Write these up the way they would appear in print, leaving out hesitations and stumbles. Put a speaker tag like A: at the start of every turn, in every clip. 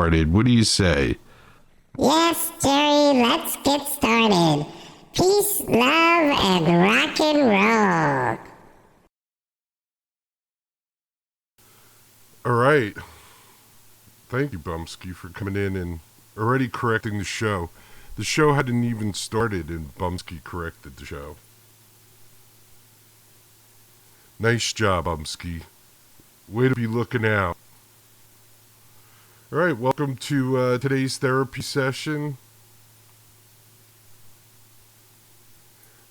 A: started. What do you say?
B: Yes, Jerry, let's get started. Peace, love, and rock and roll.
C: All right. Thank you, Bumpskey, for coming in and already correcting the show. The show hadn't even started, and Bumpskey corrected the show. Nice job, Bumpskey. Way to be looking out. All right, welcome to today's therapy session.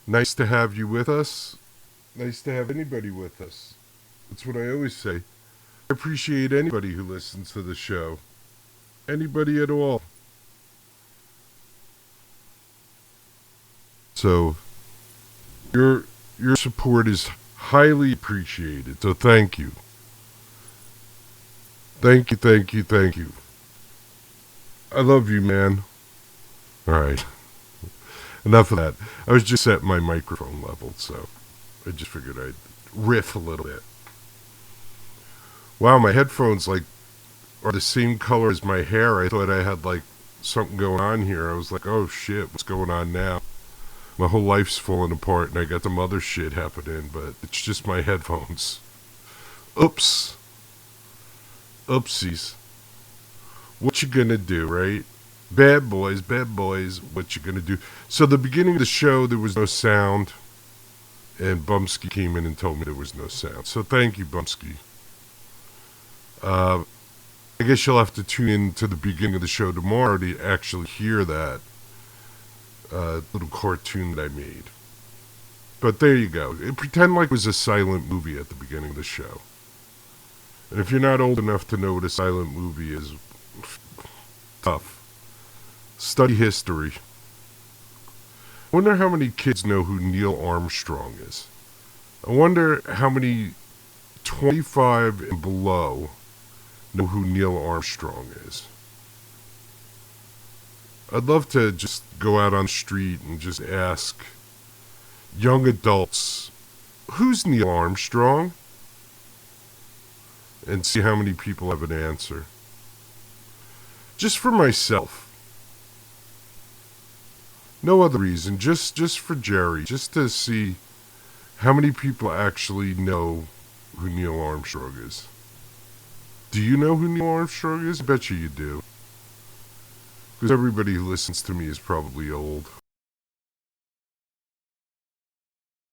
C: Nice to have you with us. Nice to have anybody with us. That's what I always say. I appreciate anybody who listens to the show. Anybody at all. So, your support is highly appreciated. So thank you. Thank you, thank you, thank you. I love you, man. All right. Enough of that. I was just at my microphone level, so I just figured I'd riff a little bit. Wow, my headphones are the same color as my hair. I thought I had something going on here. I was like, oh shit, what's going on now? My whole life's falling apart and I got some other shit happening, but it's just my headphones. Oops. Oopsies. What you gonna do, right? Bad boys, what you gonna do? So the beginning of the show, there was no sound, and Bumpskey came in and told me there was no sound. So thank you, Bumpskey. I guess you'll have to tune in to the beginning of the show tomorrow to actually hear that little cartoon that I made. But there you go. Pretend like it was a silent movie at the beginning of the show. And if you're not old enough to know what a silent movie is, tough. Study history. I wonder how many kids know who Neil Armstrong is. I wonder how many 25 and below know who Neil Armstrong is. I'd love to just go out on the street and just ask young adults, who's Neil Armstrong? And see how many people have an answer. Just for myself. No other reason, just for Jerry, just to see how many people actually know who Neil Armstrong is. Do you know who Neil Armstrong is? I bet you do. Because everybody who listens to me is probably old.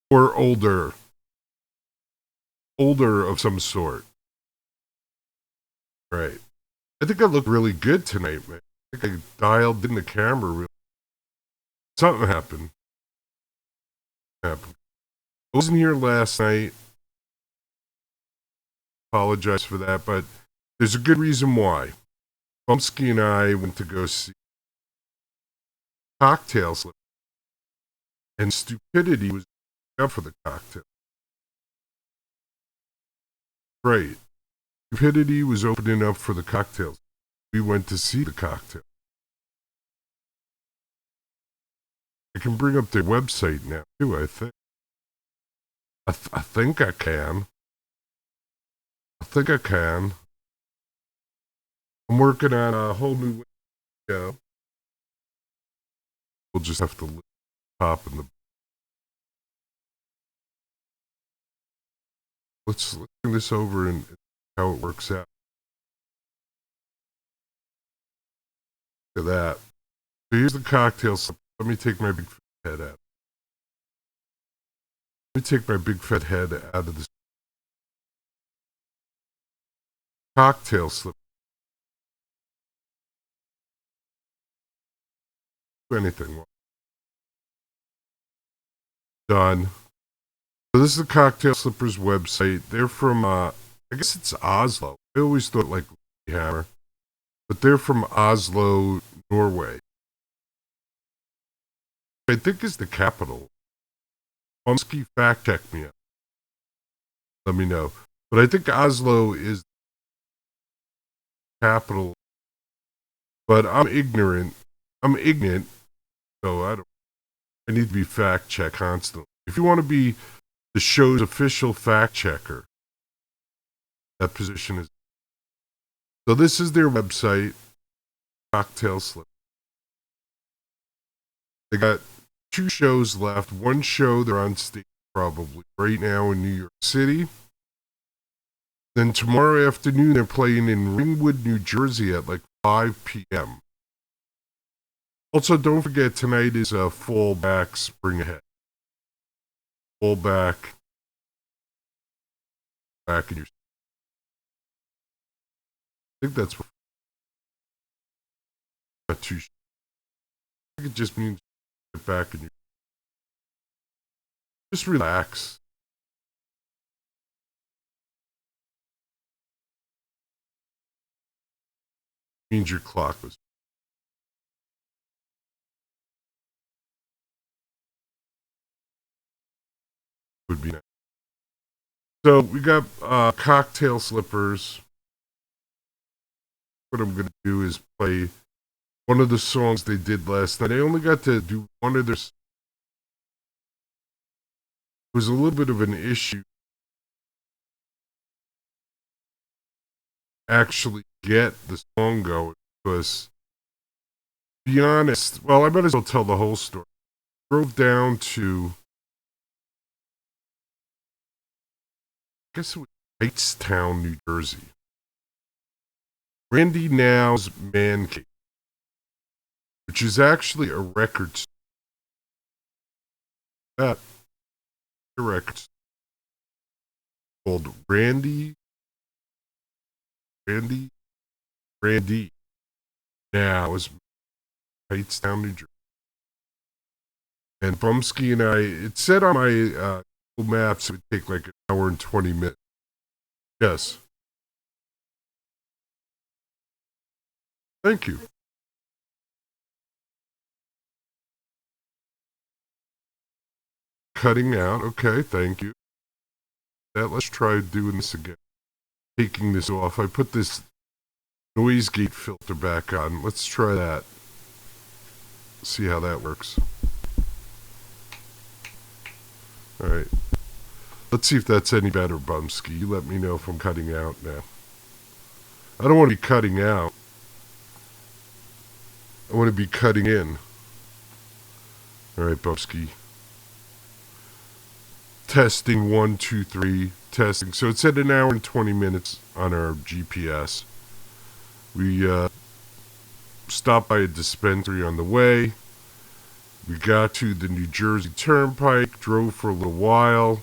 C: Or older. Older of some sort. Right. I think I look really good tonight, man. I think I dialed in the camera really. Something happened. I wasn't here last night. Apologize for that, but there's a good reason why. Bumpskey and I went to go see cocktails, and stupidity was up for the cocktail. Right. Stupidity was opening up for the cocktails. We went to see the cocktail. I can bring up their website now, too, I think. I think I can. I'm working on a whole new show. We'll just have to pop in the... Let's bring this over and how it works out. Look at that. So here's the cocktail. Let me take my big fat head out. Let me take my big fat head out of this cocktail slip. Anything. Done. So this is the Cocktail Slippers website. They're from, I guess it's Oslo. I always thought like Hammer. But they're from Oslo, Norway. I think is the capital. Bumpskey, fact check me out. Let me know. But I think Oslo is the capital. But I'm ignorant. So I need to be fact checked constantly. If you want to be the show's official fact checker, that position is. So this is their website. Cocktail Slip. They got 2 shows left. One show they're on stage probably right now in New York City. Then tomorrow afternoon they're playing in Ringwood, New Jersey at like 5 p.m. Also, don't forget tonight is a Fallback Spring Ahead. Fallback back in your. I think that's what. Not too. I think it just means get back in your. Just relax. Means your clock was. Would be nice. So we got cocktail slippers. What I'm gonna do is play one of the songs they did last night. I only got to do one of their. It was a little bit of an issue. Actually, get the song going because, to be honest, well, I might as well tell the whole story. Drove down to, I guess it was Hightstown, New Jersey. Randy Now's Man Cave, which is actually a record store. A record store called Randy Now's Hightstown, New Jersey. And Bumpskey and I, it said on my Google Maps it would take like an hour and 20 minutes. Yes. Thank you. Cutting out. Okay, thank you. Let's try doing this again. Taking this off. I put this noise gate filter back on. Let's try that. See how that works. Alright. Let's see if that's any better, Bumpskey. You let me know if I'm cutting out now. I don't want to be cutting out. I want to be cutting in. Alright, Bumpskey. Testing 1, 2, 3. Testing. So it said an hour and 20 minutes on our GPS. We stopped by a dispensary on the way. We got to the New Jersey Turnpike, drove for a little while,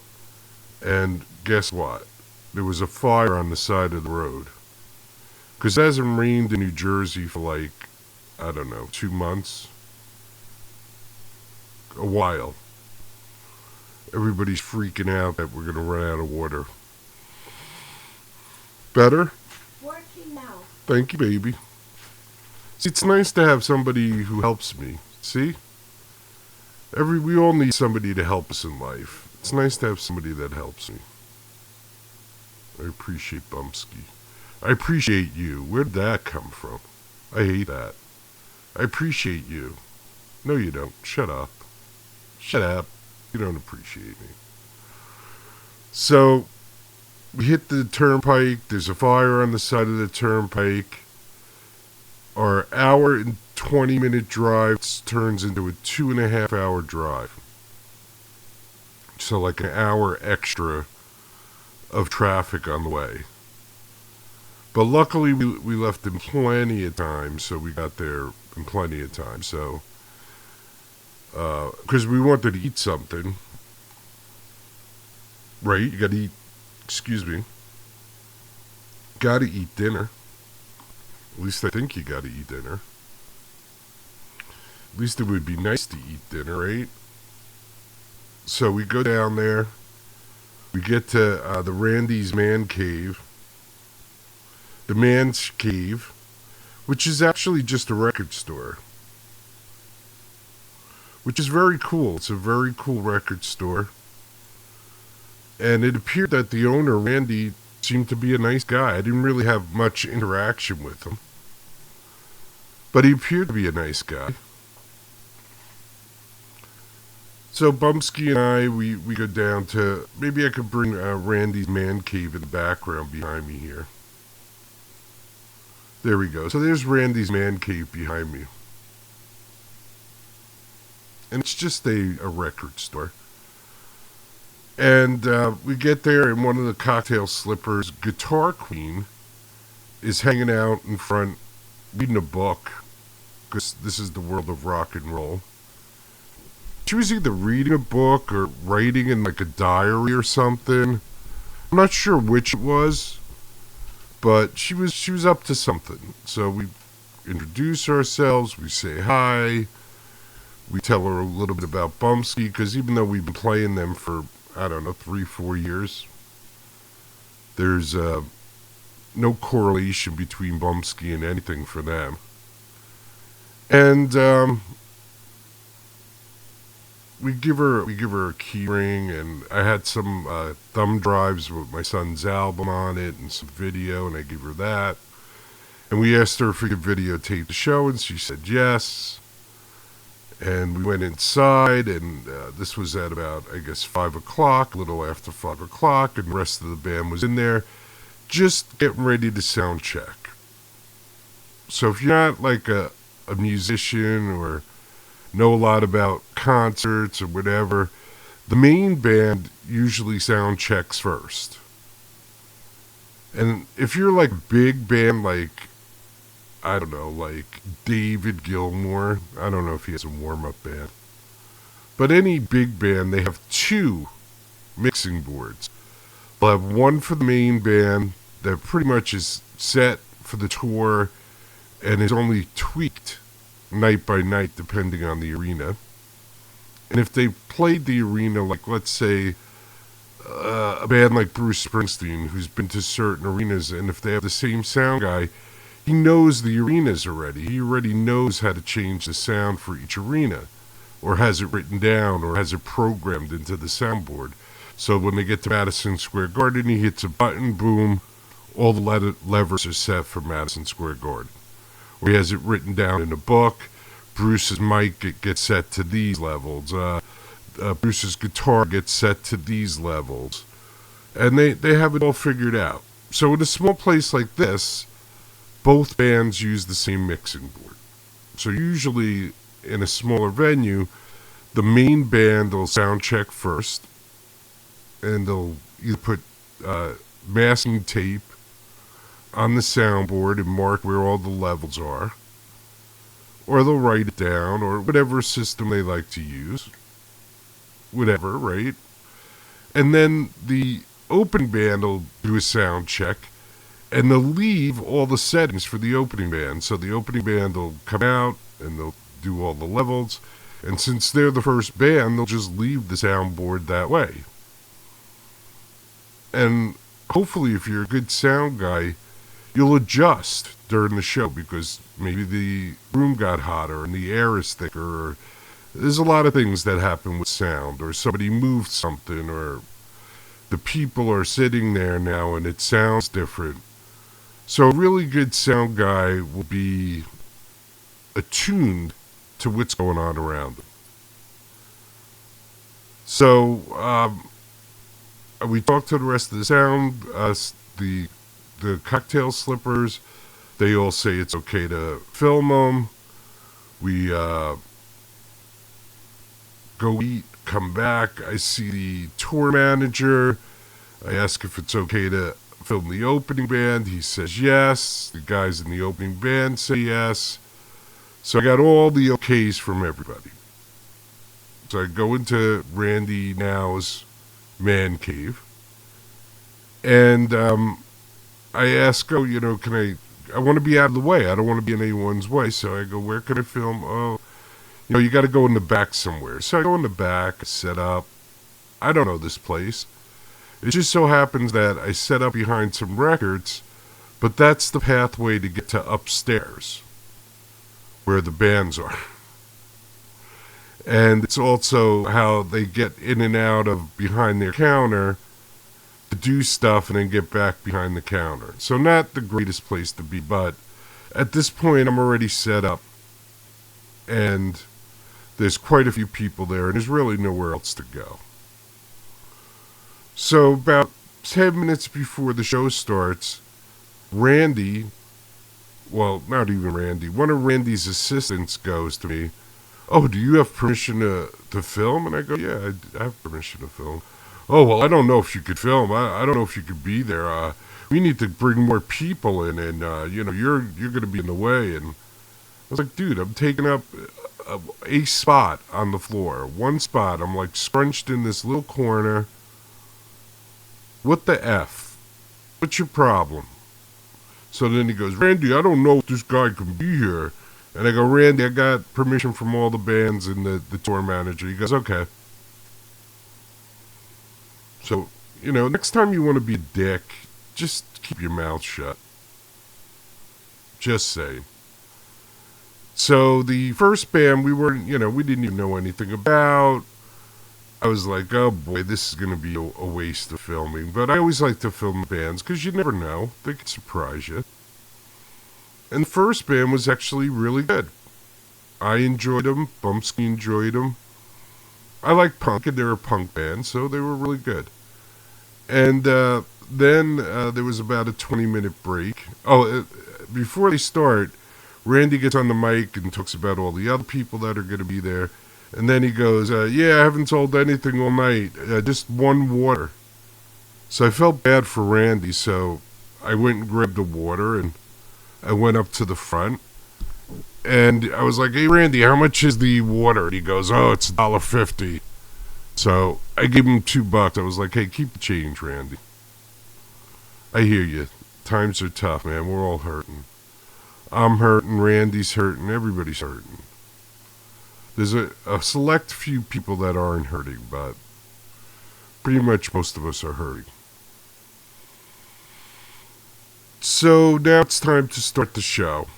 C: and guess what? There was a fire on the side of the road. Because it hasn't rained in New Jersey for like, I don't know, 2 months. A while. Everybody's freaking out that we're going to run out of water. Better?
A: Working now.
C: Thank you, baby. See, it's nice to have somebody who helps me. See? We all need somebody to help us in life. It's nice to have somebody that helps me. I appreciate Bumpskey. I appreciate you. Where did that come from? I hate that. I appreciate you. No, you don't. Shut up. Shut up. You don't appreciate me. So, we hit the turnpike. There's a fire on the side of the turnpike. Our hour and 20-minute drive turns into a 2.5 hour drive. So like an hour extra of traffic on the way. But luckily we left in plenty of time, so we got there in plenty of time. So, because we wanted to eat something. Right? You gotta eat, gotta eat dinner. At least I think you gotta eat dinner. At least it would be nice to eat dinner, right? So we go down there. We get to the Randy's Man Cave. The Man's Cave, which is actually just a record store. Which is very cool. It's a very cool record store. And it appeared that the owner, Randy, seemed to be a nice guy. I didn't really have much interaction with him. But he appeared to be a nice guy. So Bumpskey and I, we go down to, maybe I could bring Randy's Man Cave in the background behind me here. There we go. So there's Randy's man cave behind me. And it's just a record store. And we get there, and one of the cocktail slippers, Guitar Queen, is hanging out in front, reading a book, because this is the world of rock and roll. She was either reading a book or writing in like a diary or something. I'm not sure which it was, but she was up to something. So we introduce ourselves, we say hi, we tell her a little bit about Bumpskey, because even though we've been playing them for, I don't know, 3-4 years, there's no correlation between Bumpskey and anything for them. And we give her a key ring, and I had some thumb drives with my son's album on it and some video, and I gave her that. And we asked her if we could videotape the show, and she said yes. And we went inside, and this was at about, I guess, 5 o'clock, a little after 5 o'clock, and the rest of the band was in there just getting ready to sound check. So if you're not like a musician or know a lot about concerts or whatever, the main band usually sound checks first. And if you're like big band, like, I don't know, like David Gilmour, I don't know if he has a warm-up band, but any big band, they have 2 mixing boards. They'll have one for the main band that pretty much is set for the tour and is only tweaked night by night depending on the arena. And if they played the arena, like let's say a band like Bruce Springsteen, who's been to certain arenas, and if they have the same sound guy, he knows the arenas already. He already knows how to change the sound for each arena, or has it written down, or has it programmed into the soundboard. So when they get to Madison Square Garden, he hits a button, boom, all the levers are set for Madison Square Garden. Or he has it written down in a book. Bruce's mic gets set to these levels. Bruce's guitar gets set to these levels. And they have it all figured out. So in a small place like this, both bands use the same mixing board. So usually in a smaller venue, the main band will sound check first, and they'll either put masking tape on the soundboard and mark where all the levels are, or they'll write it down, or whatever system they like to use. Whatever, right? And then the open band will do a sound check, and they'll leave all the settings for the opening band. So the opening band will come out, and they'll do all the levels, and since they're the first band, they'll just leave the soundboard that way. And hopefully, if you're a good sound guy, you'll adjust during the show, because maybe the room got hotter and the air is thicker, or there's a lot of things that happen with sound, or somebody moved something, or the people are sitting there now and it sounds different. So a really good sound guy will be attuned to what's going on around them. So we talked to the rest of the sound, the cocktail slippers. They all say it's okay to film them. We go eat, come back. I see the tour manager. I ask if it's okay to film the opening band. He says yes. The guys in the opening band say yes. So I got all the okays from everybody. So I go into Randy Now's man cave, and I ask, can I want to be out of the way. I don't want to be in anyone's way. So I go, where can I film? Oh, you got to go in the back somewhere. So I go in the back, set up. I don't know this place. It just so happens that I set up behind some records, but that's the pathway to get to upstairs, where the bands are. And it's also how they get in and out of behind their counter to do stuff and then get back behind the counter. So not the greatest place to be, but at this point I'm already set up, and there's quite a few people there, and there's really nowhere else to go. So about 10 minutes before the show starts, Randy well, not even Randy. One of Randy's assistants goes to me, "Oh, do you have permission to film?" And I go, "Yeah, I have permission to film." "Oh, well, I don't know if you could film. I don't know if you could be there. We need to bring more people in, and you're going to be in the way." And I was like, "Dude, I'm taking up a spot on the floor, one spot. I'm like scrunched in this little corner. What the f? What's your problem?" So then he goes, "Randy, I don't know if this guy can be here." And I go, "Randy, I got permission from all the bands and the tour manager." He goes, "Okay." So, next time you want to be a dick, just keep your mouth shut. Just say. So the first band we didn't even know anything about. I was like, oh boy, this is going to be a waste of filming. But I always like to film bands because you never know. They could surprise you. And the first band was actually really good. I enjoyed them. Bumpskey enjoyed them. I like punk, and they're a punk band, so they were really good. And then there was about a 20-minute break. Before they start, Randy gets on the mic and talks about all the other people that are going to be there. And then he goes, "Yeah, I haven't sold anything all night. Just one water." So I felt bad for Randy, so I went and grabbed the water, and I went up to the front. And I was like, "Hey, Randy, how much is the water?" And he goes, "Oh, it's $1.50. So I gave him $2. I was like, "Hey, keep the change, Randy. I hear you. Times are tough, man. We're all hurting. I'm hurting, Randy's hurting, everybody's hurting. There's a select few people that aren't hurting, but pretty much most of us are hurting." So now it's time to start the show.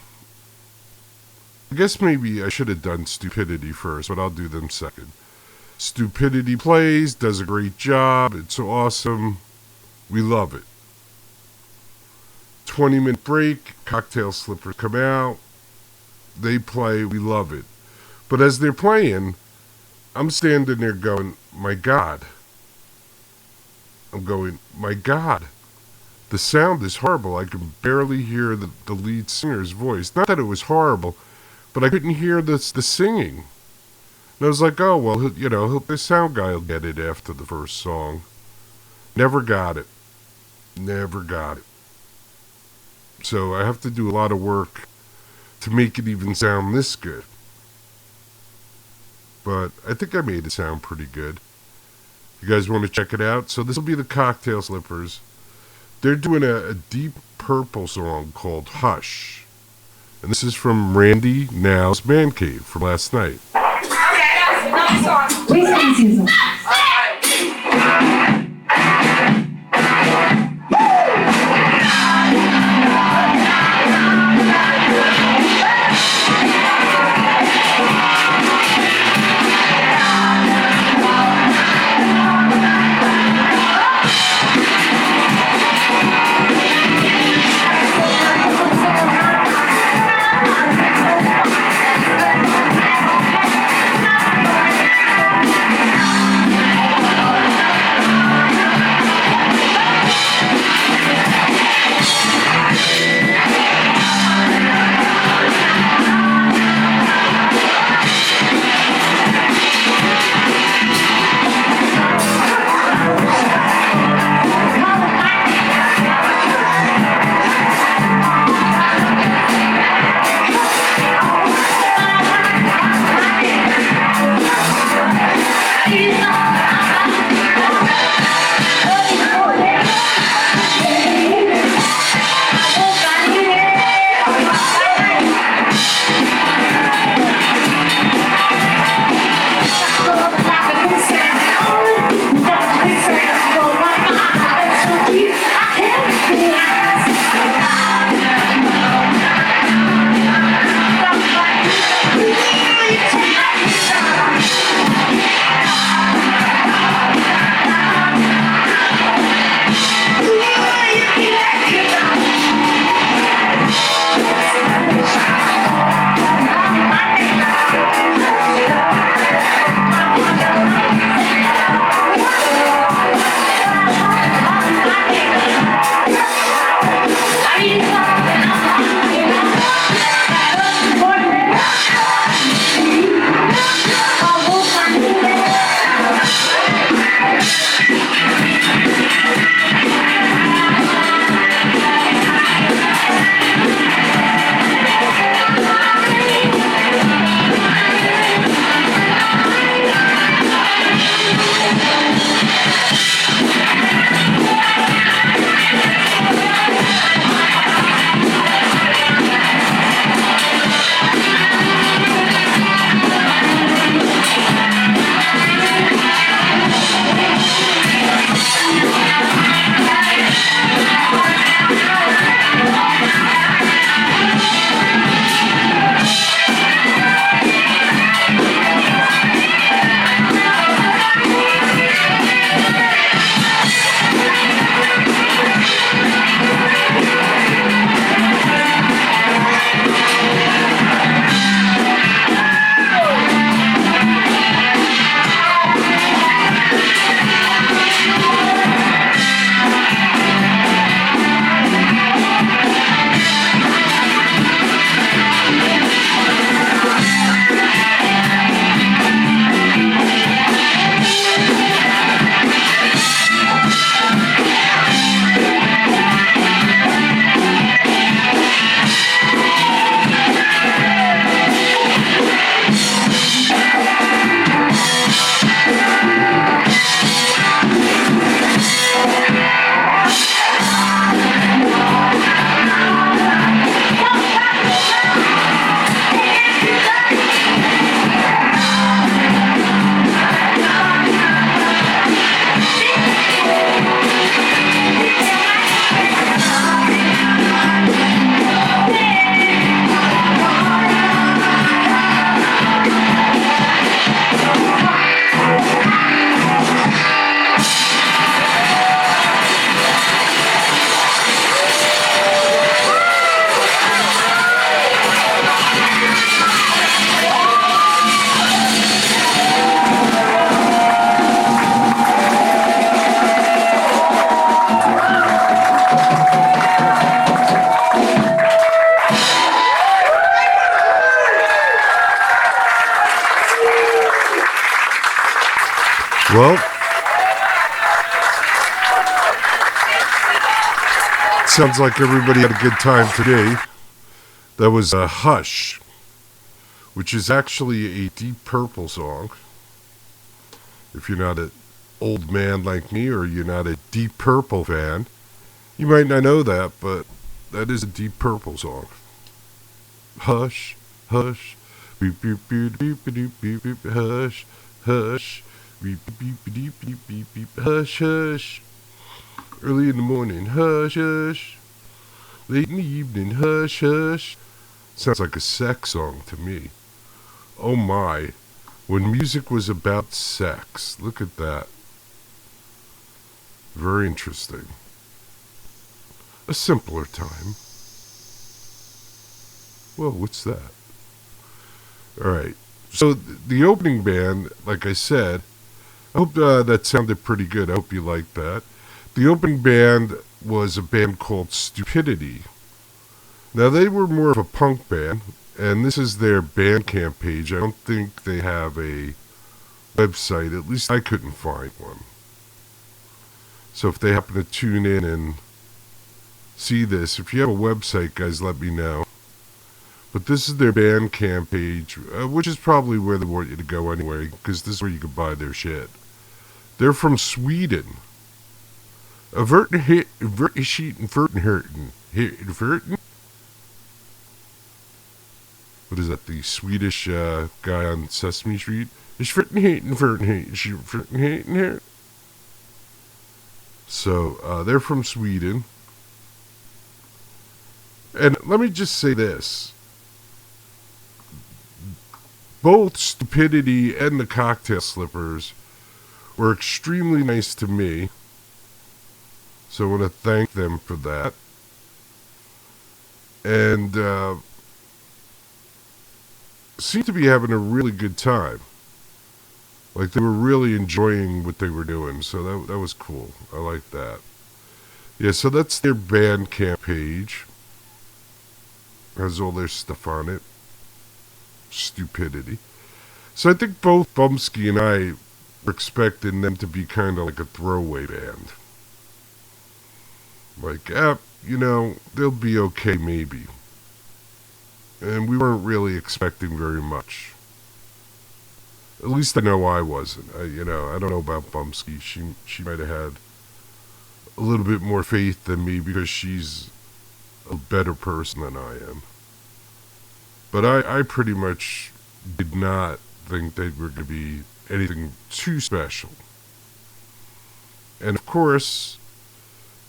C: I guess maybe I should have done Stupidity first, but I'll do them second. Stupidity plays, does a great job, it's awesome, we love it. 20-minute break, Cocktail Slippers come out, they play, we love it. But as they're playing, I'm standing there going, my God. I'm going, my God. The sound is horrible. I can barely hear the lead singer's voice. Not that it was horrible, but I couldn't hear the singing. And I was like, oh, well, the sound guy will get it after the first song. Never got it. Never got it. So I have to do a lot of work to make it even sound this good. But I think I made it sound pretty good. You guys want to check it out? So this will be the Cocktail Slippers. They're doing a Deep Purple song called Hush. And this is from Randy Now's Man Cave from last night. Well, sounds like everybody had a good time today. That was a Hush, which is actually a Deep Purple song. If you're not an old man like me, or you're not a Deep Purple fan, you might not know that, but that is a Deep Purple song. Hush, hush, beep beep beep beep beep beep beep, hush, hush, beep beep beep beep beep beep, hush, hush. Early in the morning, hush, hush. Late in the evening, hush, hush. Sounds like a sex song to me. Oh my, when music was about sex. Look at that. Very interesting. A simpler time. Whoa, what's that? Alright, so the opening band, like I said, I hope that sounded pretty good. I hope you liked that. The opening band was a band called Stupidity. Now, they were more of a punk band, and this is their Bandcamp page. I don't think they have a website. At least I couldn't find one. So if they happen to tune in and see this, if you have a website, guys, let me know. But this is their Bandcamp page, which is probably where they want you to go anyway, because this is where you can buy their shit. They're from Sweden. Averten. What is that? The Swedish guy on Sesame Street? So they're from Sweden. And let me just say this. Both Stupidity and the Cocktail Slippers were extremely nice to me. So I want to thank them for that. And seemed to be having a really good time. Like they were really enjoying what they were doing. So that was cool. I like that. Yeah, so that's their Bandcamp page. Has all their stuff on it. Stupidity. So I think both Bumpskey and I were expecting them to be kind of like a throwaway band. Like, they'll be okay maybe. And we weren't really expecting very much. At least I know I wasn't. I don't know about Bumpskey. She might have had a little bit more faith than me because she's a better person than I am. But I pretty much did not think they were going to be anything too special. And of course,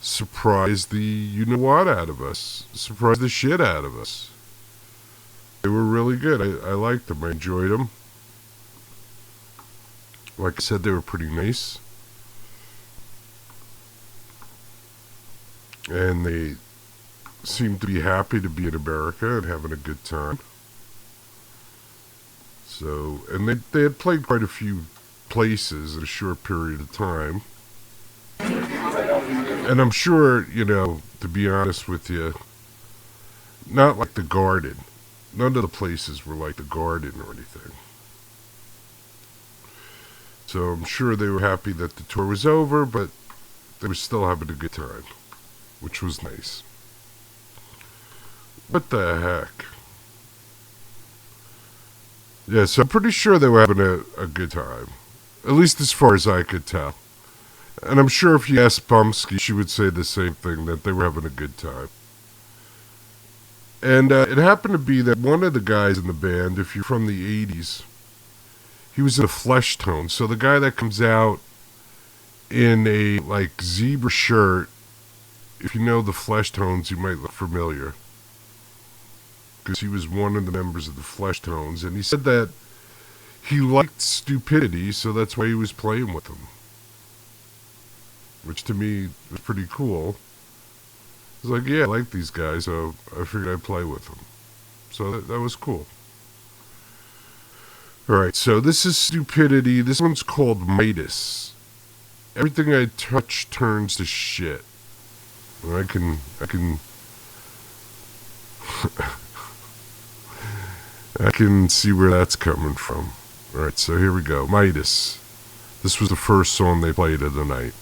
C: surprised the you-know-what out of us. Surprised the shit out of us. They were really good. I liked them. I enjoyed them. Like I said, they were pretty nice. And they seemed to be happy to be in America and having a good time. So, and they had played quite a few places in a short period of time. And I'm sure, to be honest with you, not like the Garden. None of the places were like the Garden or anything. So I'm sure they were happy that the tour was over, but they were still having a good time, which was nice. What the heck? Yeah, so I'm pretty sure they were having a good time. At least as far as I could tell. And I'm sure if you asked Bumpskey, she would say the same thing, that they were having a good time. And it happened to be that one of the guys in the band, if you're from the 80s, he was in a Flesh Tone. So the guy that comes out in a, zebra shirt, if you know the Flesh Tones, you might look familiar. Because he was one of the members of the Flesh Tones. And he said that he liked Stupidity, so that's why he was playing with them. Which to me was pretty cool. I was like, yeah, I like these guys, so I figured I'd play with them. So that was cool. Alright, so this is Stupidity. This one's called Midas. Everything I touch turns to shit. And I can I can see where that's coming from. Alright, so here we go. Midas. This was the first song they played of the night.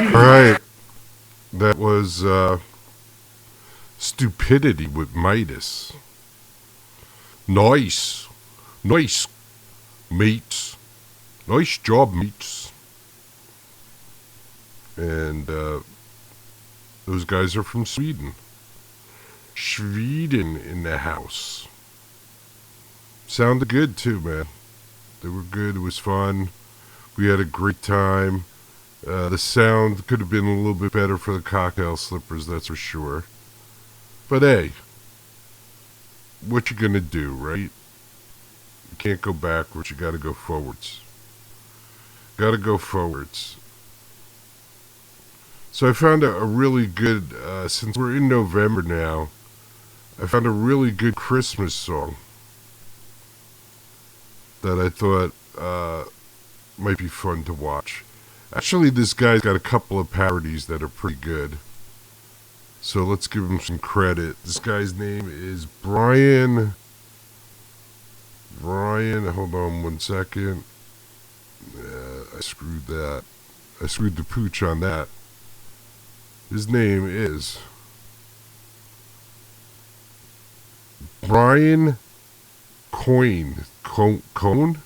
C: All right, that was Stupidity with Midas. Nice, mates. Nice job, mates. And those guys are from Sweden. Sweden in the house. Sounded good too, man. They were good. It was fun. We had a great time. The sound could have been a little bit better for the cocktail slippers, that's for sure. But hey, what you gonna do, right? You can't go backwards, you gotta go forwards. So I found a really good, since we're in November now, I found a really good Christmas song that I thought might be fun to watch. Actually, this guy's got a couple of parodies that are pretty good. So let's give him some credit. This guy's name is Brian, hold on one second. I screwed that. I screwed the pooch on that. His name is Brian Coyne. Coyne? Coyne.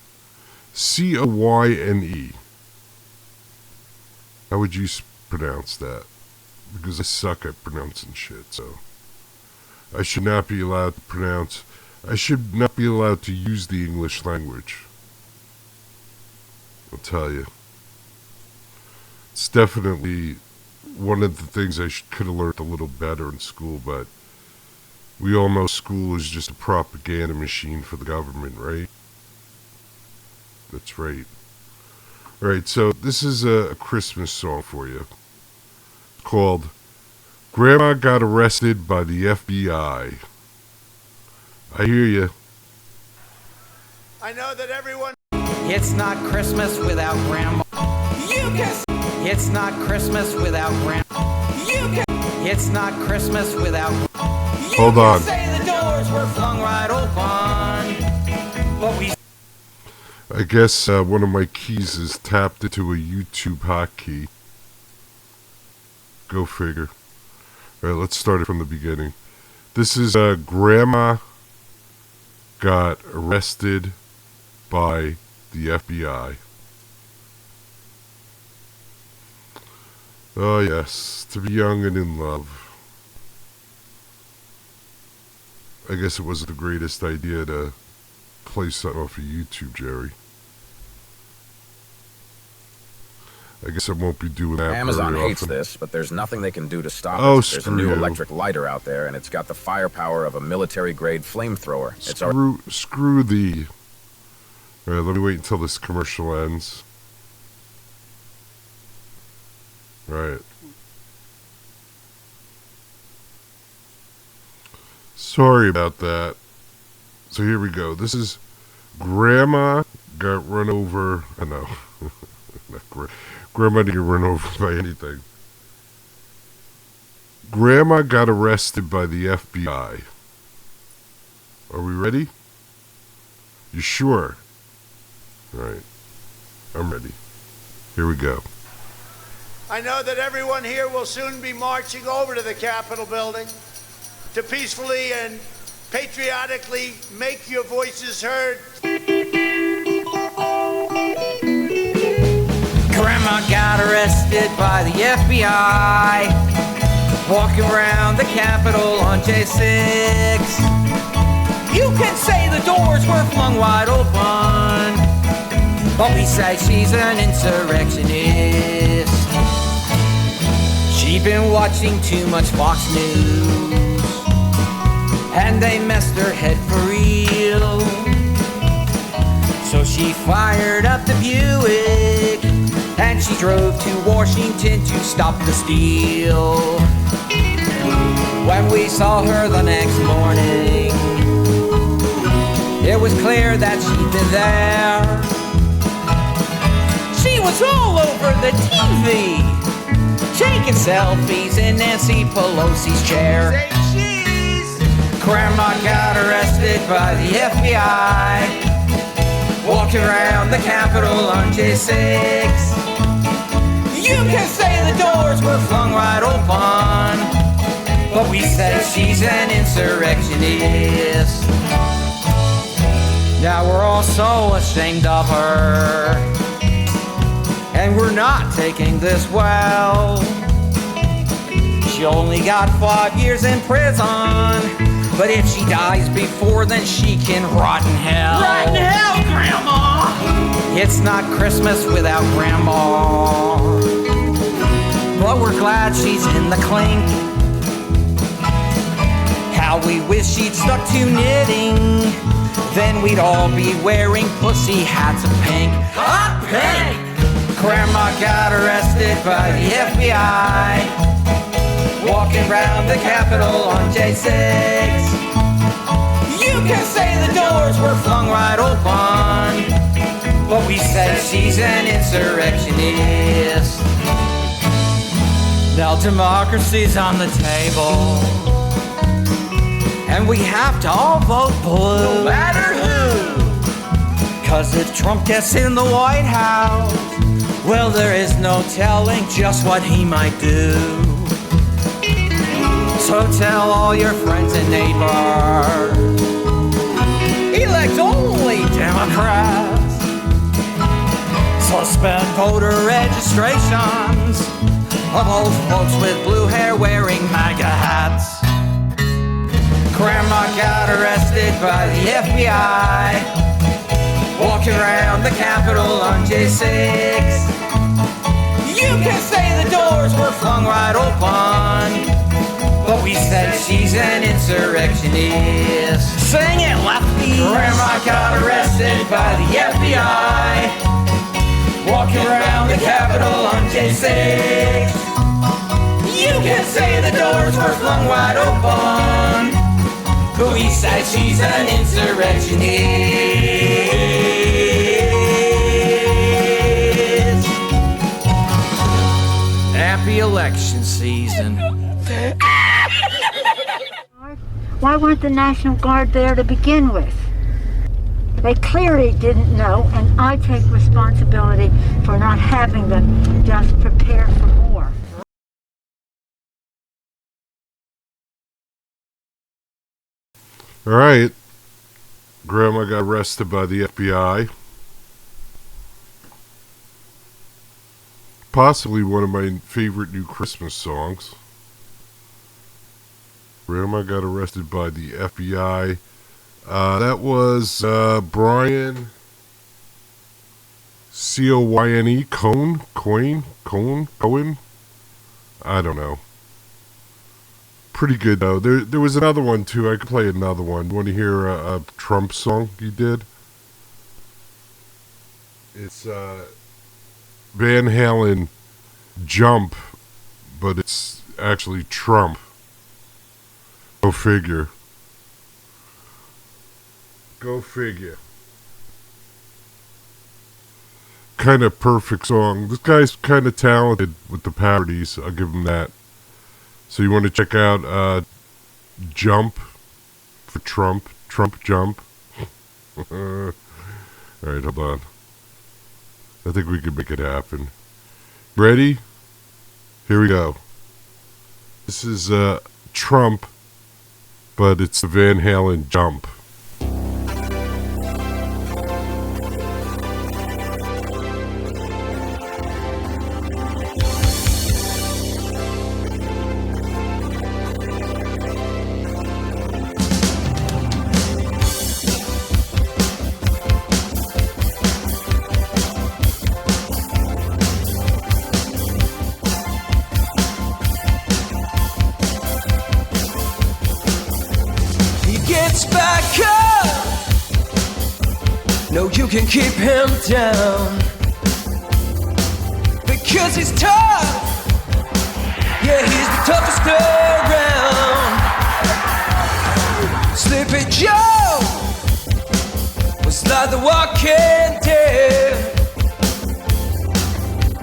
C: How would you pronounce that? Because I suck at pronouncing shit, so I should not be allowed to use the English language. I'll tell you. It's definitely one of the things I could have learned a little better in school, but we all know school is just a propaganda machine for the government, right? That's right. Alright, so this is a Christmas song for you called Grandma Got Arrested by the FBI. I hear you.
A: I know that everyone...
D: It's not Christmas without Grandma. You can... It's not Christmas without Grandma. You can... It's not Christmas without...
C: Hold on.
D: Say the doors were flung wide open, but we...
C: I guess one of my keys is tapped into a YouTube hotkey. Go figure. Alright, let's start it from the beginning. This is Grandma Got Arrested by the FBI. Oh yes, to be young and in love. I guess it wasn't the greatest idea to play something off of YouTube, Jerry. I guess I won't be doing that.
E: Amazon
C: very
E: hates
C: often.
E: this, but there's nothing they can do to stop
C: Oh,
E: it. There's a new
C: screw you.
E: electric lighter out there, and it's got the firepower of a military-grade flamethrower. It's already...
C: Screw the... Alright, let me wait until this commercial ends. Right. Sorry about that. So here we go. This is Grandma Got Run Over... I know. Grandma didn't get run over by anything. Grandma got arrested by the FBI. Are we ready? You sure? Alright. I'm ready. Here we go.
A: I know that everyone here will soon be marching over to the Capitol building to peacefully and patriotically make your voices heard.
D: Grandma got arrested by the FBI, walking around the Capitol on J6. You can say the doors were flung wide open, but we say she's an insurrectionist. She'd been watching too much Fox News, and they messed her head for real. So she fired up the Buick, and she drove to Washington to stop the steal. When we saw her the next morning, it was clear that she'd been there. She was all over the TV, taking selfies in Nancy Pelosi's chair.
A: Say cheese!
D: Grandma got arrested by the FBI, walking around the Capitol on J6. You can say the doors were flung wide open, but we say she's an insurrectionist. Now we're all so ashamed of her, and we're not taking this well. She only got 5 years in prison, but if she dies before then she can rot in hell.
A: Rot in hell, Grandma!
D: It's not Christmas without Grandma, but we're glad she's in the clink. How we wish she'd stuck to knitting, then we'd all be wearing pussy hats of pink. Hot pink! Grandma got arrested by the FBI, walking around the Capitol on J6. You can say the doors were flung wide open, but we say she's an insurrectionist. Now democracy's on the table, and we have to all vote blue, no matter who. 'Cause if Trump gets in the White House, well, there is no telling just what he might do. So tell all your friends and neighbors, elect only Democrats. Suspend voter registrations of old folks with blue hair wearing MAGA hats. Grandma got arrested by the FBI, walking around the Capitol on J6. You can say the doors were flung wide open, but we said she's an insurrectionist. Sing it, lefty! Grandma got arrested by the FBI, walking around the Capitol on J6. You can say the doors were flung wide open, but we said she's an insurrectionist. Happy election season.
F: Why weren't the National Guard there to begin with? They clearly didn't know, and I take responsibility for not having them just prepare for war.
C: All right. Grandma got arrested by the FBI. Possibly one of my favorite new Christmas songs. Grandma got arrested by the FBI. That was Brian Coyne, Cohen. I don't know. Pretty good though. There was another one too. I could play another one. You want to hear a Trump song he did? It's Van Halen, Jump, but it's actually Trump. Go figure. Go figure. Kind of perfect song. This guy's kind of talented with the parodies. I'll give him that. So you want to check out Jump for Trump. Trump Jump. Alright, hold on. I think we can make it happen. Ready? Here we go. This is Trump, but it's the Van Halen Jump.
G: Back up. No, you can keep him down because he's tough. Yeah, he's the toughest around. Sleepy Joe was like the walking dead.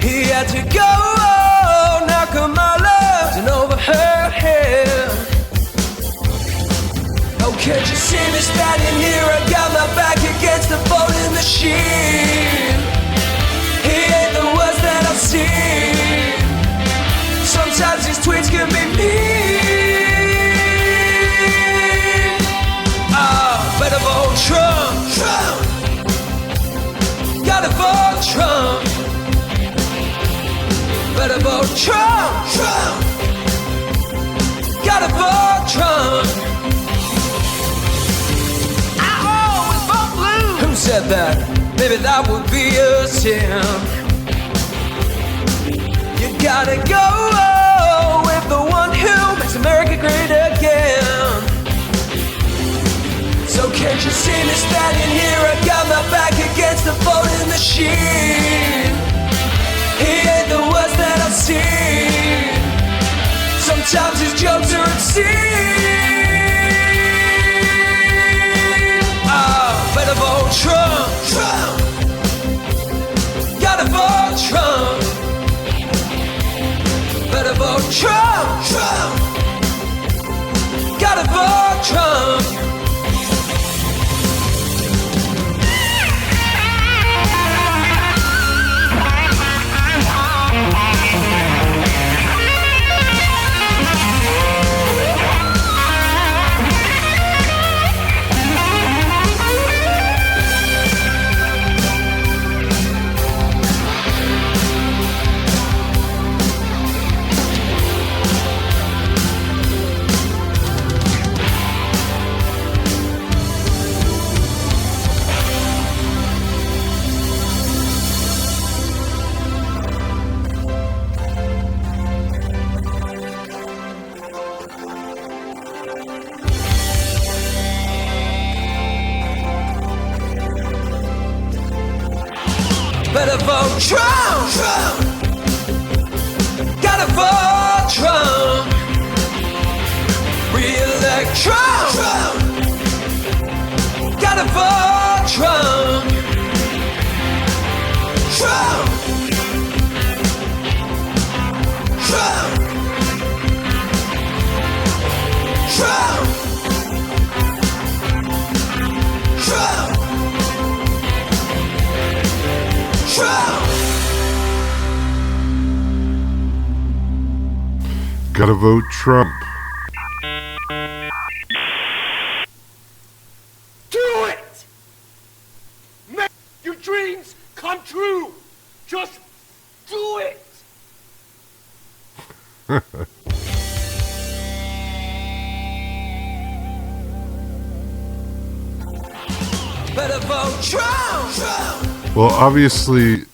G: He had to go, knock on my left and over her head. Oh, can't you see me standing here? I got my back against the voting machine. He ain't the worst that I've seen. Sometimes these tweets can be mean. Better vote Trump. Trump. Gotta vote Trump. Better vote Trump. Trump. Gotta vote Trump. Who said that? Maybe that would be a sin. You gotta go with the one who makes America great again. So can't you see me standing here? I got my back against the voting machine. Better vote Trump. Trump. Gotta vote Trump. Re-elect Trump. Trump. Gotta vote Trump. Trump. Trump. Trump. Trump. Trump.
C: Gotta vote Trump.
H: Do it! Make your dreams come true! Just do it!
G: Better vote Trump. Trump.
C: Well, obviously,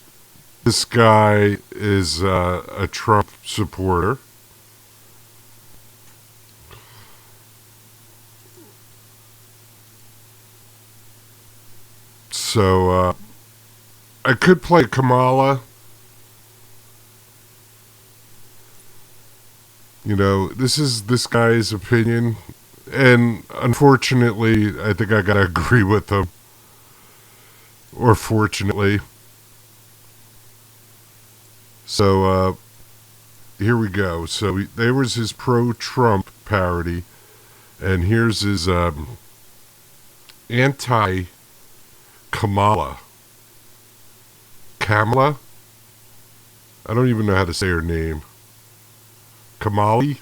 C: this guy is a Trump supporter. So, I could play Kamala. You know, this is this guy's opinion. And unfortunately, I think I gotta agree with him. Or fortunately. So, here we go. So, there was his pro-Trump parody. And here's his anti-Kamala. Kamala? I don't even know how to say her name. Kamali?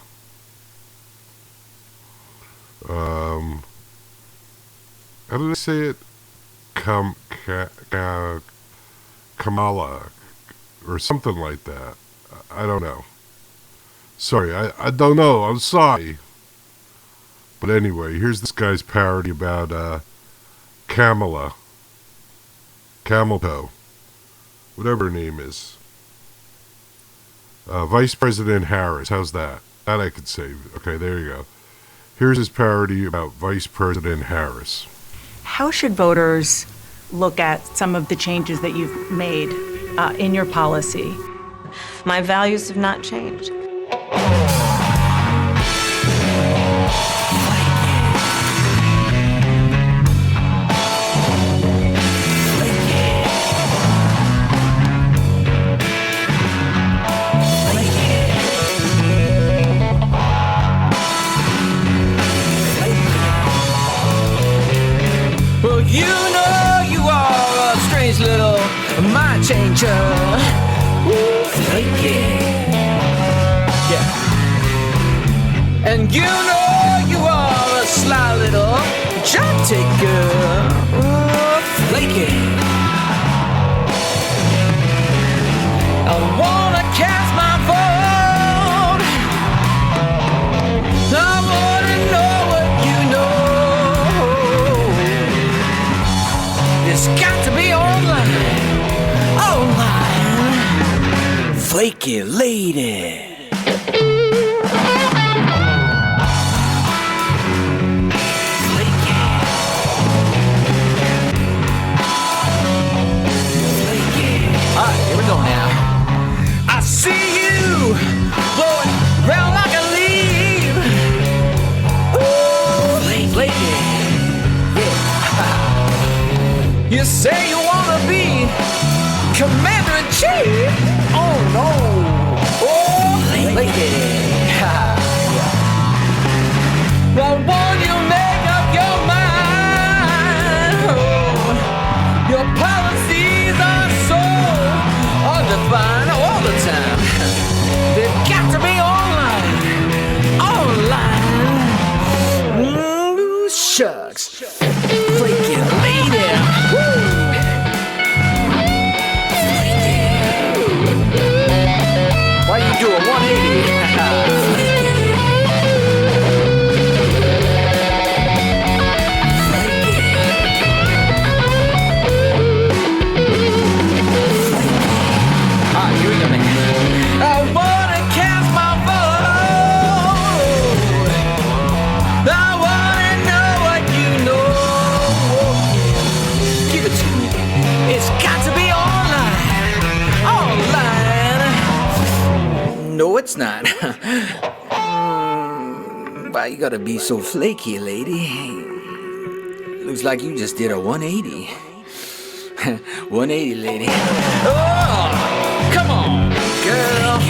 C: How did I say it? Kamala. Or something like that. I don't know. Sorry, I don't know. I'm sorry. But anyway, here's this guy's parody about Kamala. Camel Toe. Whatever her name is. Vice President Harris. How's that? That I could say. Okay, there you go. Here's his parody about Vice President Harris.
I: How should voters look at some of the changes that you've made in your policy?
J: My values have not changed.
G: Well, you know you are a strange little mind changer. Ooh, flaky. Yeah. And you know you are a sly little job taker. Ooh, flaky. I wanna cast my vote. I wanna know what you know. It's got to be online. Online. Flaky lady. Alright, here we go now. I see you blowing round like a leaf. Ooh, lady. Yeah. You say you wanna be Commander-in-Chief? Oh no. Oh, lady. Well, won't you make up your mind? Oh, your policies are so undefined all the time. They've got to be online. Online. Ooh, shucks. Flaky lady. Woo. Why you do a 180? I wanna know what you know.
D: What's not? Why you gotta be so flaky, lady? Looks like you just did a 180. 180, lady. Oh, come on, girl.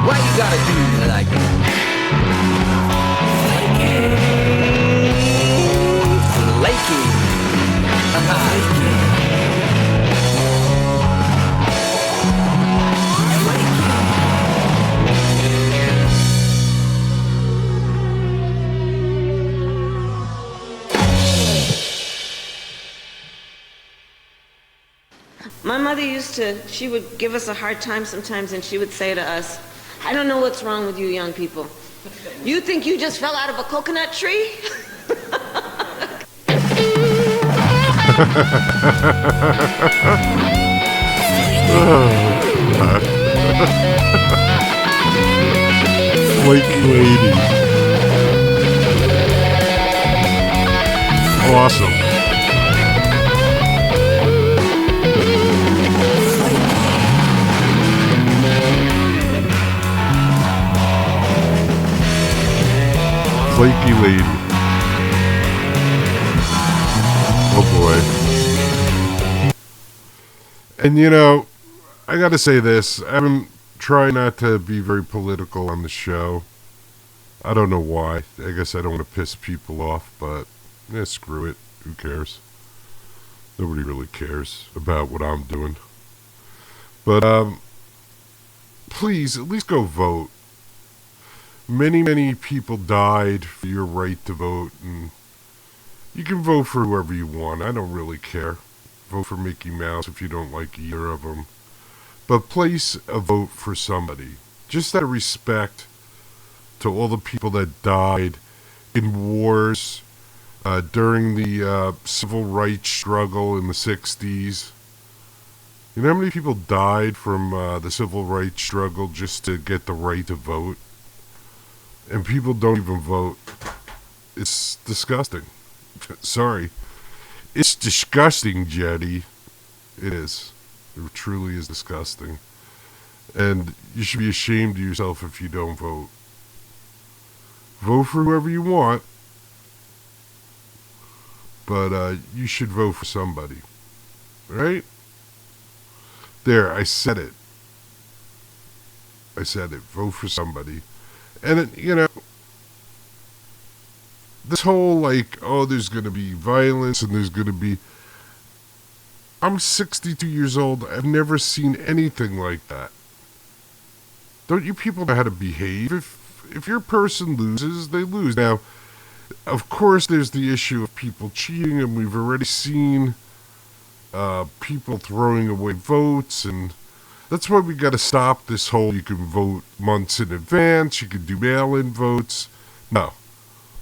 D: Why you gotta do me like that? Flaky.
J: My mother she would give us a hard time sometimes, and she would say to us, I don't know what's wrong with you young people. You think you just fell out of a coconut tree?
C: Flaky lady. Awesome. Flaky lady. Oh boy. And you know, I gotta say this. I'm trying not to be very political on the show. I don't know why. I guess I don't want to piss people off, but yeah, screw it. Who cares? Nobody really cares about what I'm doing. But please, at least go vote. Many people died for your right to vote, and you can vote for whoever you want. I don't really care. Vote for Mickey Mouse if you don't like either of them. But place a vote for somebody. Just out of respect to all the people that died in wars during the civil rights struggle in the 60s. You know how many people died from the civil rights struggle just to get the right to vote? And people don't even vote. It's disgusting. Sorry. It's disgusting, Jetty. It is. It truly is disgusting. And you should be ashamed of yourself if you don't vote. Vote for whoever you want. But you should vote for somebody. Right? There, I said it. I said it. Vote for somebody. And, you know, this whole, like, oh, there's going to be violence and there's going to be... I'm 62 years old. I've never seen anything like that. Don't you people know how to behave? If your person loses, they lose. Now, of course, there's the issue of people cheating, and we've already seen people throwing away votes, and that's why we got to stop this whole you can vote months in advance, you can do mail-in votes. No.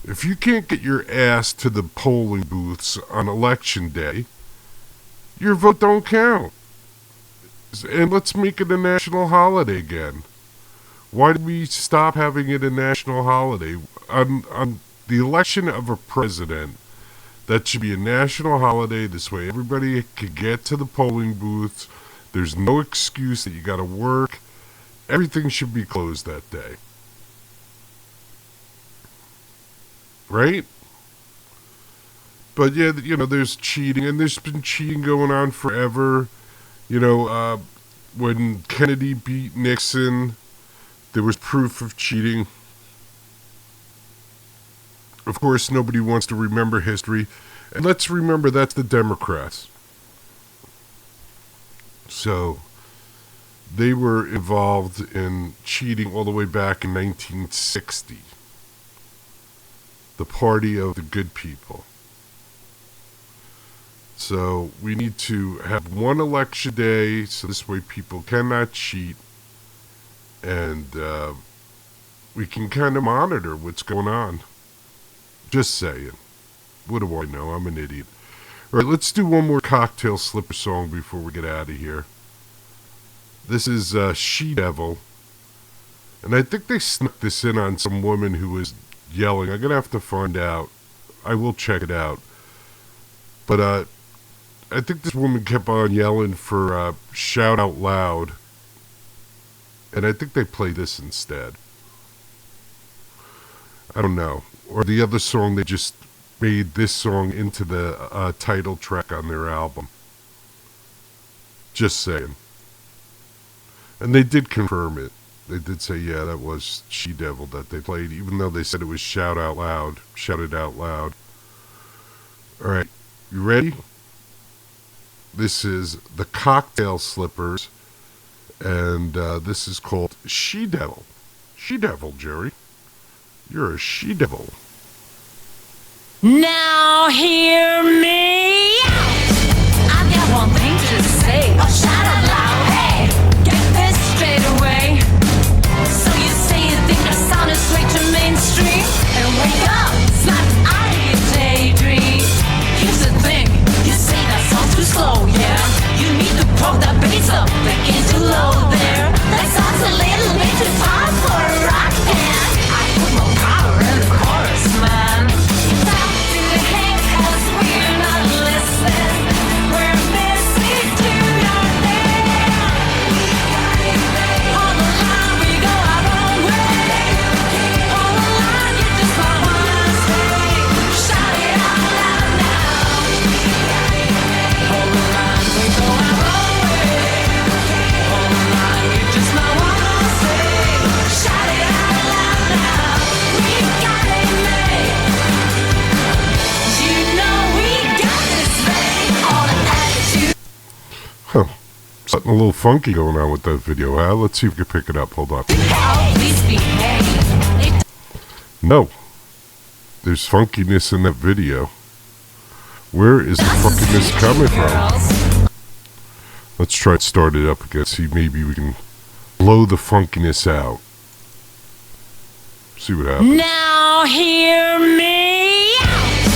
C: If you can't get your ass to the polling booths on election day, your vote don't count. And let's make it a national holiday again. Why did we stop having it a national holiday? On the election of a president, that should be a national holiday. This way everybody can get to the polling booths. There's no excuse that you got to work. Everything should be closed that day. Right? But yeah, you know, there's cheating, and there's been cheating going on forever. You know, when Kennedy beat Nixon, there was proof of cheating. Of course, nobody wants to remember history. And let's remember that's the Democrats. So, they were involved in cheating all the way back in 1960. The party of the good people. So, we need to have one election day, so this way people cannot cheat. And we can kind of monitor what's going on. Just saying. What do I know? I'm an idiot. All right, let's do one more Cocktail Slipper song before we get out of here. This is She-Devil. And I think they snuck this in on some woman who was yelling. I'm going to have to find out. I will check it out. But I think this woman kept on yelling for Shout Out Loud. And I think they play this instead. I don't know. Or the other song, they just made this song into the title track on their album. Just saying. And they did confirm it. They did say, yeah, that was She Devil that they played, even though they said it was shouted out loud. All right, you ready? This is the Cocktail Slippers, and this is called She Devil. She Devil, Jerry. You're a she devil.
K: Now hear me out. I've got one thing to say. Oh, shout out loud. Hey, get this straight away. So you say you think I sounded straight to mainstream? And wake up, snap out of your daydream. Here's the thing, you say that sounds too slow, yeah? You need to poke that bass up, that gain's too low there. That sounds a little bit too far for a rock band. I put more power in the chorus, man. Stop to the head, 'cause we're not listening. We're missing to your name. On the line, we go our own way. On the line, you just might wanna say, shout it out loud now. On the line, we go our own way. On the line, you just might wanna say, shout it out loud now. We got it made. You know we got this thing. All the attitude.
C: Huh. Something a little funky going on with that video, huh? Let's see if we can pick it up. Hold on.
K: Oh, please behave.
C: No. There's funkiness in that video. Where is the funkiness coming from? Let's try to start it up again. See, maybe we can blow the funkiness out. See what happens.
K: Now hear me out.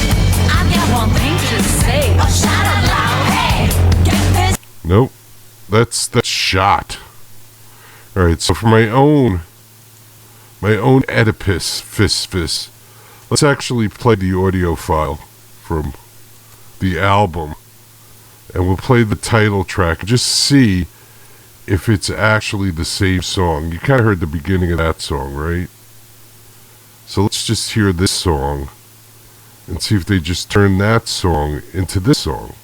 K: I've got one thing to say. Oh, shout out loud. Hey, get this.
C: Nope. That's shot. Alright, so for my own Oedipus fist, let's actually play the audio file from the album. And we'll play the title track and just see if it's actually the same song. You kind of heard the beginning of that song, right? So let's just hear this song and see if they just turn that song into this song,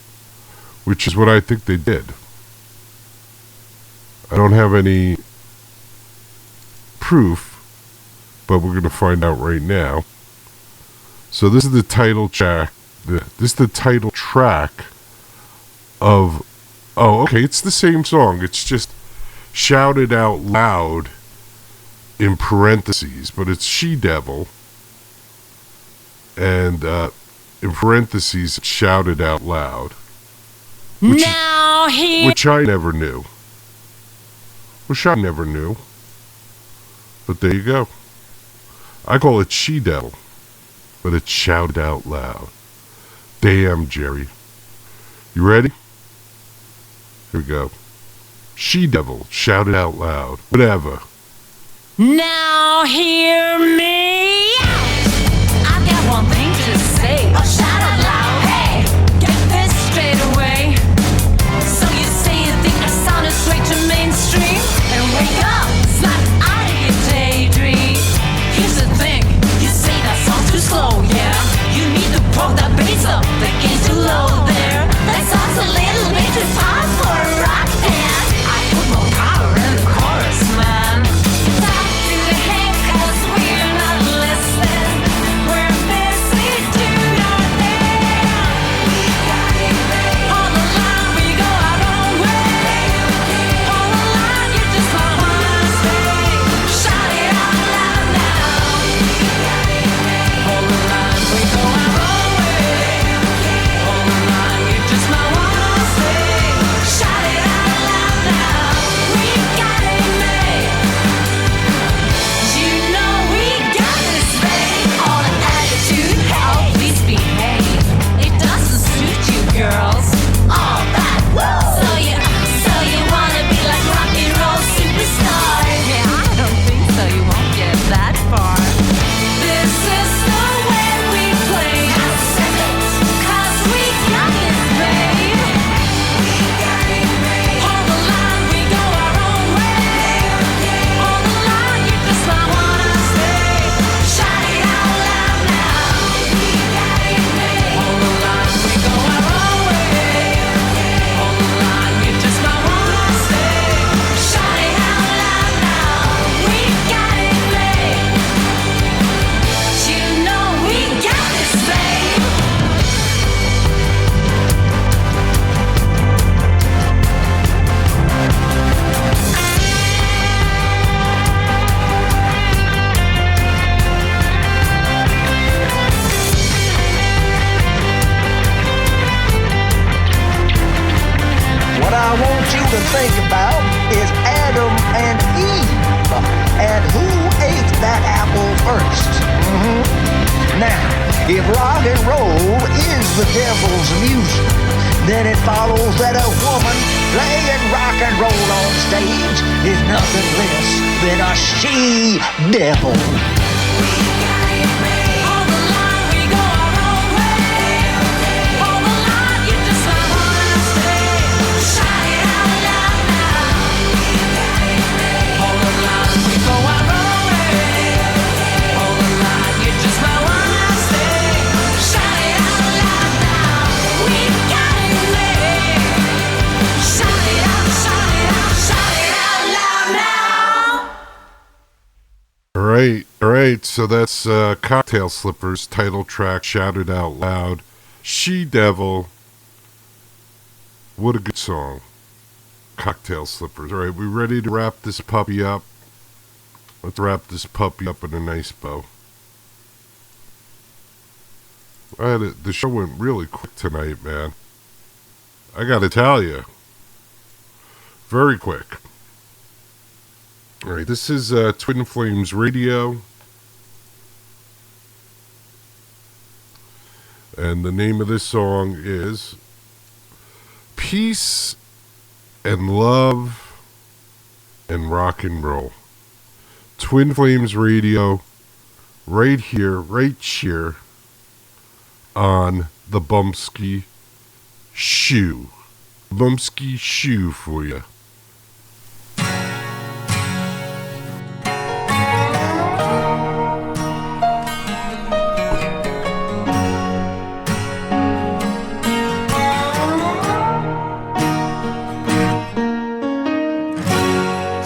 C: which is what I think they did. I don't have any proof, but we're going to find out right now. So this is the title track. This is the title track of... Oh, okay, it's the same song. It's just shouted out loud in parentheses, but it's She Devil. And in parentheses, it's shouted out loud. Which I never knew. But there you go. I call it She Devil, but it's shouted out loud. Damn, Jerry. You ready? Here we go. She Devil, shouted out loud. Whatever.
K: Now hear me out. I've got one thing to say. Oh, shout out loud. Hey, get this straight away. So you say you think I sounded straight to mainstream? And wake up, snap out of your daydream. Here's the thing, you say that sounds too slow, yeah? You need to poke that bass up, that gain's too low there. That sounds a little bit too far for a rock band. I put more power in the chorus, man. Stop to the head, 'cause we're not listening.
L: I want you to think about is Adam and Eve, and who ate that apple first. Now, if rock and roll is the devil's music, then it follows that a woman playing rock and roll on stage is nothing less than a she-devil.
C: All right, so that's Cocktail Slippers, title track, Shouted Out Loud, She-Devil. What a good song. Cocktail Slippers. All right, we ready to wrap this puppy up? Let's wrap this puppy up in a nice bow. The show went really quick tonight, man. I gotta tell you. Very quick. All right, this is Twin Flames Radio. And the name of this song is Peace and Love and Rock and Roll. Twin Flames Radio, right here on the Bumpskey Shoe. Bumpskey Shoe for you.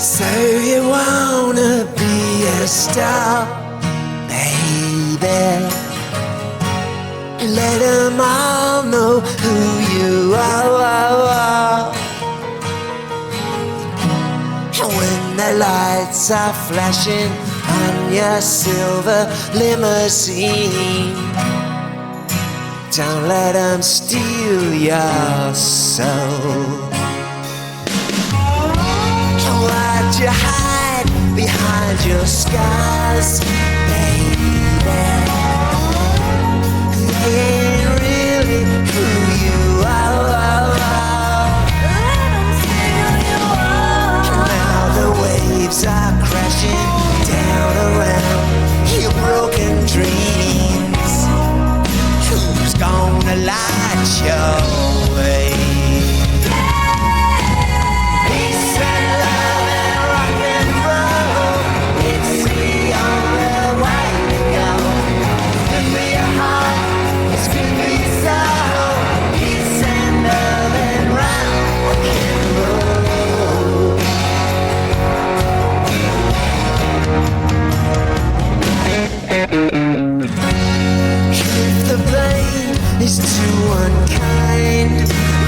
G: So you wanna be a star, baby? Let them all know who you are. When the lights are flashing on your silver limousine, don't let them steal your soul. Why'd you hide behind your scars, baby? They ain't really who you are. Now the waves are crashing down around your broken dreams. Who's gonna light your way? If the blame is too unkind,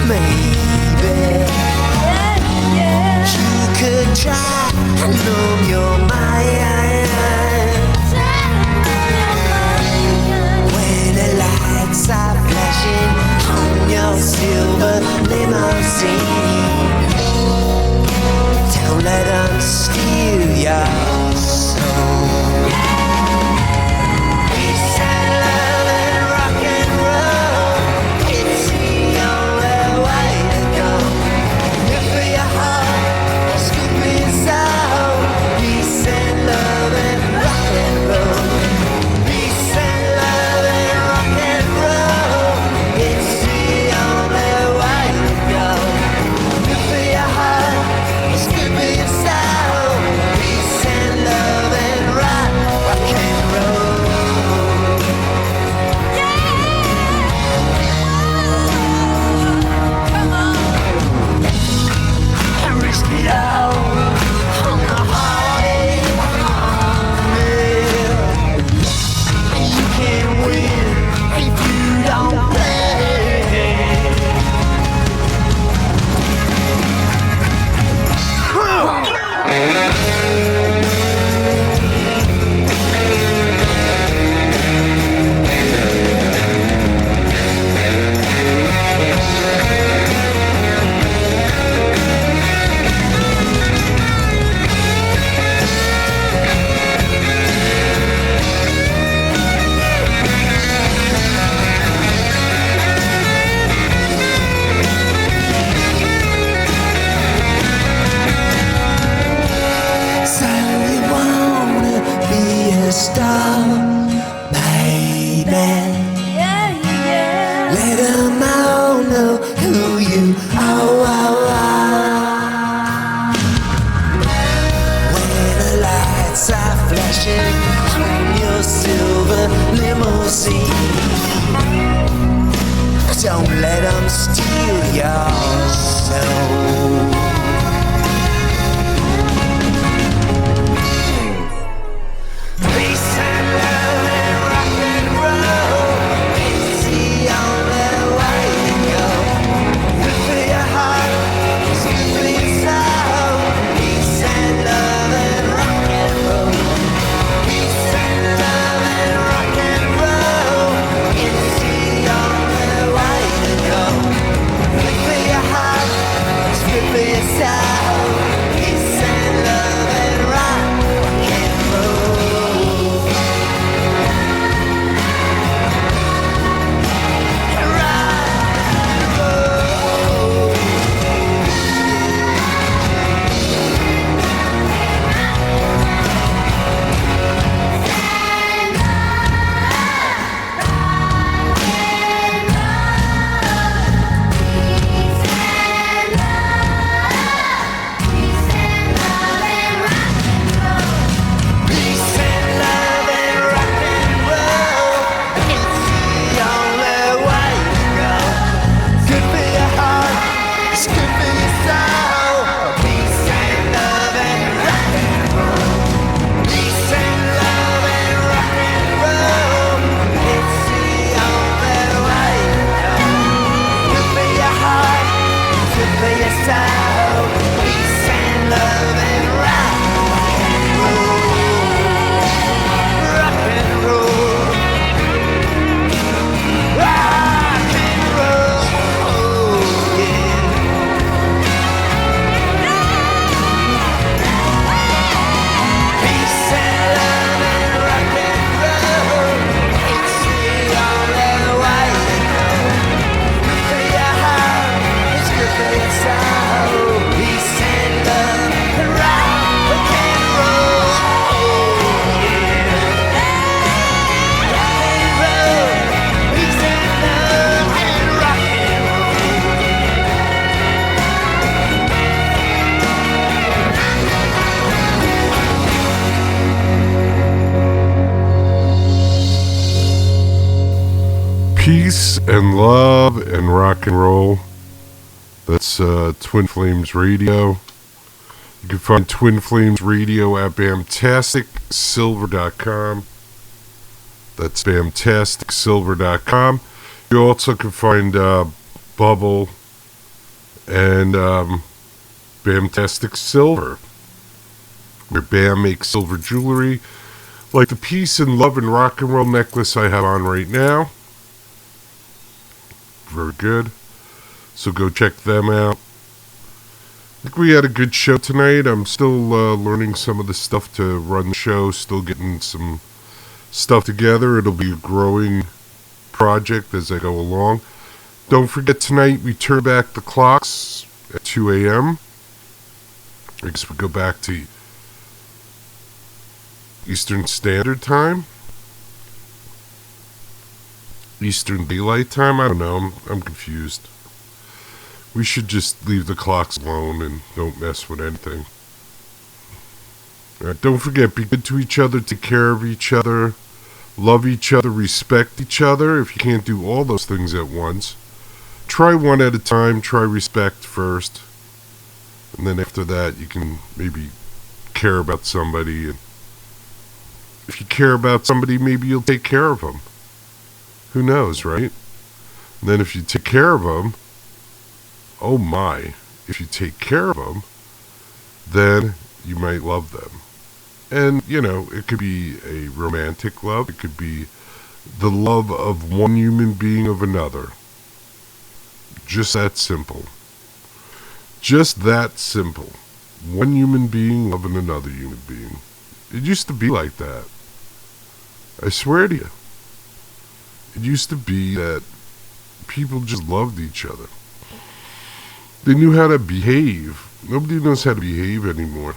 G: maybe you could try and numb your mind. When the lights are flashing on your silver limousine, don't let them steal your soul. Peace and sound. Peace and love and rock and roll. Rock and roll. Rock and roll. Yeah. Peace and love and rock and roll. It's the only way to go. Good for your heart, it's good for your soul. Peace and love and rock and roll. Yeah. Rock and roll. Peace and love and rock and
C: Peace and love and rock and roll. That's Twin Flames Radio. You can find Twin Flames Radio at BamtasticSilver.com. That's BamtasticSilver.com. You also can find Bubble and Bamtastic Silver, where Bam makes silver jewelry, like the peace and love and rock and roll necklace I have on right now. Very good. So go check them out. I think we had a good show tonight. I'm still learning some of the stuff to run the show, still getting some stuff together. It'll be a growing project as I go along. Don't forget, tonight we turn back the clocks at 2 a.m. I guess we go back to Eastern Standard Time. Eastern Daylight Time? I don't know. I'm confused. We should just leave the clocks alone and don't mess with anything. Alright, don't forget, be good to each other, take care of each other, love each other, respect each other. If you can't do all those things at once, try one at a time. Try respect first. And then after that, you can maybe care about somebody. And if you care about somebody, maybe you'll take care of them. Who knows, right? And then if you take care of them, oh my, if you take care of them, then you might love them. And, you know, it could be a romantic love. It could be the love of one human being of another. Just that simple. Just that simple. One human being loving another human being. It used to be like that. I swear to you. It used to be that people just loved each other. They knew how to behave. Nobody knows how to behave anymore.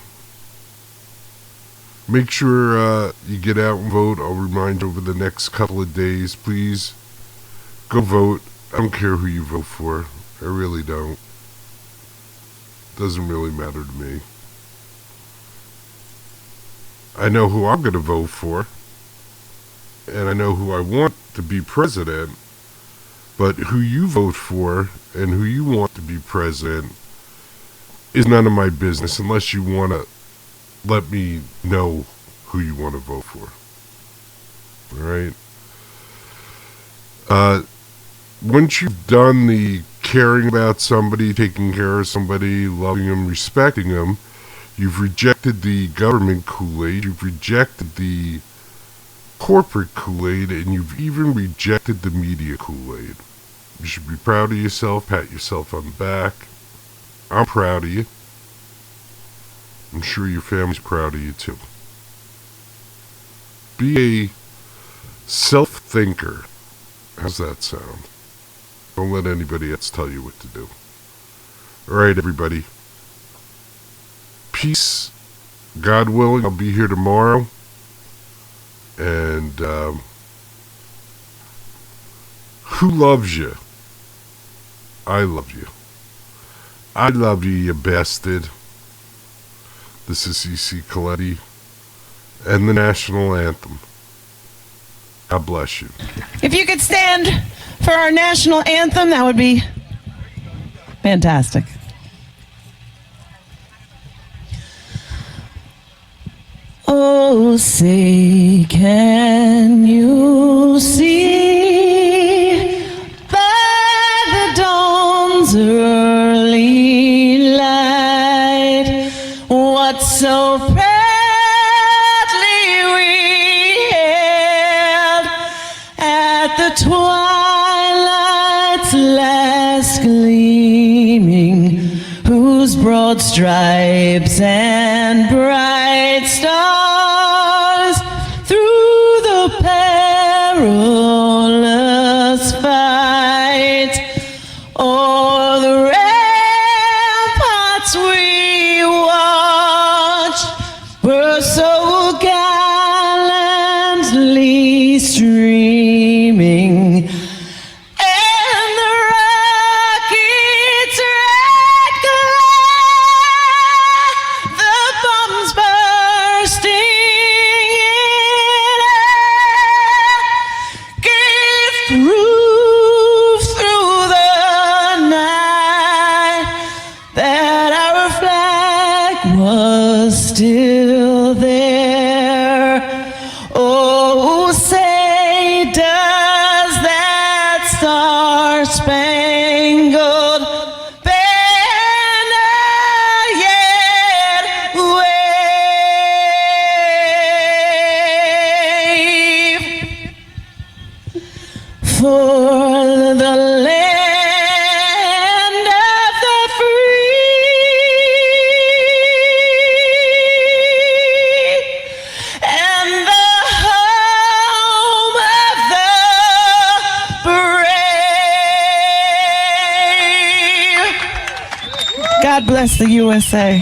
C: Make sure you get out and vote. I'll remind you over the next couple of days. Please go vote. I don't care who you vote for. I really don't. Doesn't really matter to me. I know who I'm going to vote for. And I know who I want to be president. But who you vote for and who you want to be president is none of my business unless you want to let me know who you want to vote for. Alright? Once you've done the caring about somebody, taking care of somebody, loving them, respecting them, you've rejected the government Kool-Aid, you've rejected the corporate Kool-Aid, and you've even rejected the media Kool-Aid. You should be proud of yourself, pat yourself on the back. I'm proud of you. I'm sure your family's proud of you too. Be a self-thinker. How's that sound? Don't let anybody else tell you what to do. Alright, everybody. Peace. God willing, I'll be here tomorrow. And who loves you? I love you. I love you, you bastard. This is C.C. Coletti and the National Anthem. God bless you.
M: If you could stand for our national anthem, that would be fantastic. Oh, say, can you see by the dawn's early whose broad stripes and bright stars through the perilous fight o'er the ramparts we watch were so gallantly streaming. Still there. Oh, say, does that star-spangled banner yet wave for the land of the free and the home of the brave? God bless the USA.